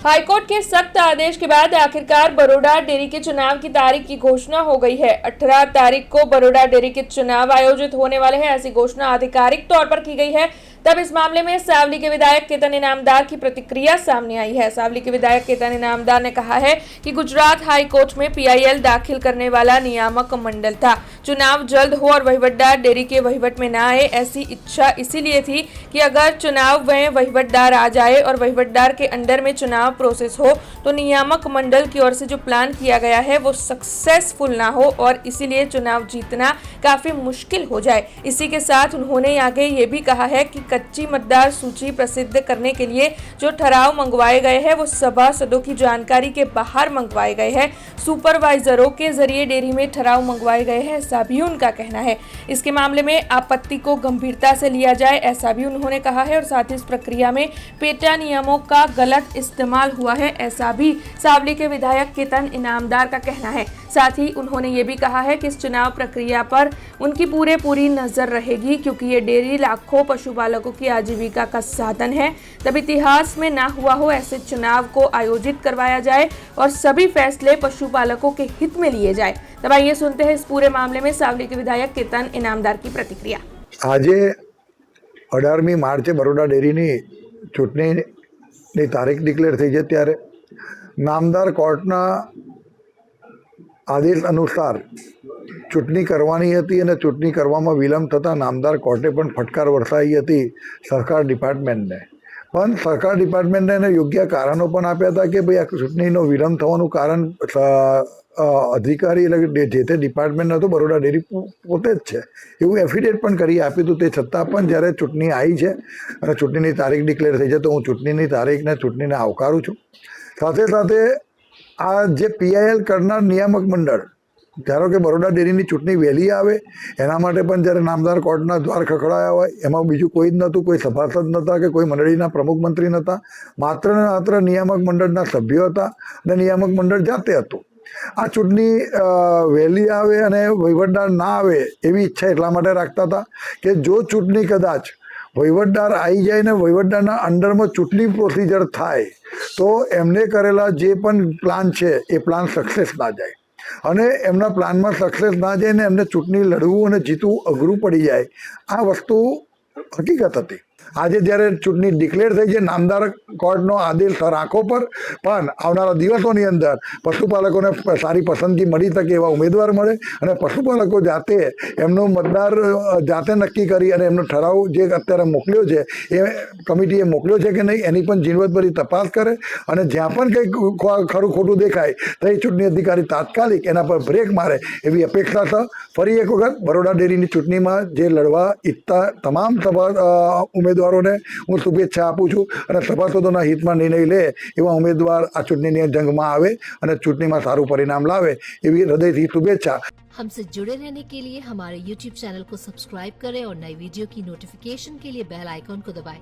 High court के सख्त आदेश के बाद आखिरकार बरोडा डेयरी के चुनाव की तारीख की घोषणा हो गई है। 18 तारीख को बरोडा डेयरी के चुनाव आयोजित होने वाले हैं, ऐसी घोषणा आधिकारिक तौर पर की गई है। तब इस मामले में सावली के विधायक केतन इनामदार की प्रतिक्रिया सामने आई है। सावली के विधायक केतन इनामदार ने कहा है कि गुजरात हाई कोर्ट में पीआईएल दाखिल करने वाला नियामक मंडल था। चुनाव जल्द हो और वहीवटदार डेयरी के वहीवट में न आए, ऐसी इच्छा इसीलिए थी कि अगर चुनाव में वहीवटदार आ जाए और वहीवटदार के अंडर में चुनाव प्रोसेस हो तो नियामक मंडल की ओर से जो प्लान किया गया है वो सक्सेसफुल ना हो और इसीलिए चुनाव जीतना काफी मुश्किल हो जाए। इसी के साथ उन्होंने आगे ये भी कहा है कि कच्ची मतदार सूची प्रसिद्ध करने के लिए जो ठहराव मंगवाए गए हैं वो सभासदों की जानकारी के बाहर मंगवाए गए हैं। सुपरवाइजरों के जरिए डेयरी में ठहराव मंगवाए गए हैं, ऐसा भी उनका कहना है। इसके मामले में आपत्ति को गंभीरता से लिया जाए, ऐसा भी उन्होंने कहा है। और साथ ही इस प्रक्रिया में पेटा नियमों का गलत इस्तेमाल हुआ है, ऐसा भी सावली के विधायक केतन इनामदार का कहना है। साथ ही उन्होंने ये भी कहा है कि इस चुनाव प्रक्रिया पर उनकी पूरी नजर रहेगी, क्योंकि ये डेयरी लाखों पशुपालकों की आजीविका का साधन है। तब इतिहास में ना हुआ हो ऐसे चुनाव को आयोजित करवाया जाए और सभी फैसले पशुपालकों के हित में लिए जाए। तब आइए सुनते हैं इस पूरे मामले में सावली के विधायक केतन इनामदार की प्रतिक्रिया। आज 18મી માર્ચે બરોડા ડેરીની ચૂંટણીની તારીખ ડિક્લેર થઈ છે ત્યારે નામદાર કોર્ટના આદેશ અનુસાર ચૂંટણી કરવાની હતી અને ચૂંટણી કરવામાં વિલંબ થતાં નામદાર કોર્ટે પણ ફટકાર વરસાવી હતી સરકાર ડિપાર્ટમેન્ટને. પણ સરકાર ડિપાર્ટમેન્ટને એને યોગ્ય કારણો પણ આપ્યા હતા કે ભાઈ આ ચૂંટણીનો વિલંબ થવાનું કારણ અધિકારી એટલે જે તે ડિપાર્ટમેન્ટ હતો બરોડા ડેરી પોતે જ છે એવું એફિડેવિટ પણ કરી આપ્યું હતું. તે છતાં પણ જ્યારે ચૂંટણી આવી છે અને ચૂંટણીની તારીખ ડિક્લેર થઈ છે તો હું ચૂંટણીની તારીખને ચૂંટણીને આવકારું છું. સાથે સાથે આ જે પીઆઈએલ કરનાર નિયામક મંડળ, ધારો કે બરોડા ડેરીની ચૂંટણી વહેલી આવે એના માટે પણ જ્યારે નામદાર કોર્ટના દ્વાર ખખડાયા હોય એમાં બીજું કોઈ જ નહોતું, કોઈ સભાસદ નહોતા કે કોઈ મંડળીના પ્રમુખ મંત્રી નહોતા, માત્ર ને માત્ર નિયામક મંડળના સભ્યો હતા અને નિયામક મંડળ જાતે હતું. આ ચૂંટણી વહેલી આવે અને વહીવટદાર ના આવે એવી ઈચ્છા એટલા માટે રાખતા હતા કે જો ચૂંટણી કદાચ વહીવટદાર આવી જાય ને વહીવટદારના અંડરમાં ચૂંટણી પ્રોસિજર થાય તો એમને કરેલા જે પણ પ્લાન છે એ પ્લાન સક્સેસ ના જાય અને એમના પ્લાનમાં સક્સેસ ના જાય ને એમને ચૂંટણી લડવું અને જીતવું અઘરું પડી જાય. આ વસ્તુ હકીકત હતી. આજે જ્યારે ચૂંટણી ડિક્લેર થઈ છે નામદાર કોર્ટનો આદેશ આંખો પર, પણ આવનારા દિવસોની અંદર પશુપાલકોને સારી પસંદગી મળી શકે એવા ઉમેદવાર મળે અને પશુપાલકો જાતે એમનો મતદાર જાતે નક્કી કરી અને એમનો ઠરાવ જે અત્યારે મોકલ્યો છે એ કમિટીએ મોકલ્યો છે કે નહીં એની પણ ઝીણવટભરી તપાસ કરે અને જ્યાં પણ કંઈક ખરું ખોટું દેખાય તો એ ચૂંટણી અધિકારી તાત્કાલિક એના પર બ્રેક મારે એવી અપેક્ષા છે. ફરી એક વખત બરોડા ડેરીની ચૂંટણીમાં જે લડવા ઈચ્છતા તમામ ઉમેદવારોને હું શુભેચ્છા આપું છું અને સભાસદોના હિતમાં નિર્ણય લે એવા ઉમેદવાર આ ચૂંટણીની જંગમાં આવે અને ચૂંટણીમાં સારું પરિણામ લાવે એવી હૃદયથી શુભેચ્છા. हमसे जुड़े रहने के लिए हमारे YouTube चैनल को सब्सक्राइब करें और नई वीडियो की नोटिफिकेशन के लिए बेल आइकॉन को दबाएं।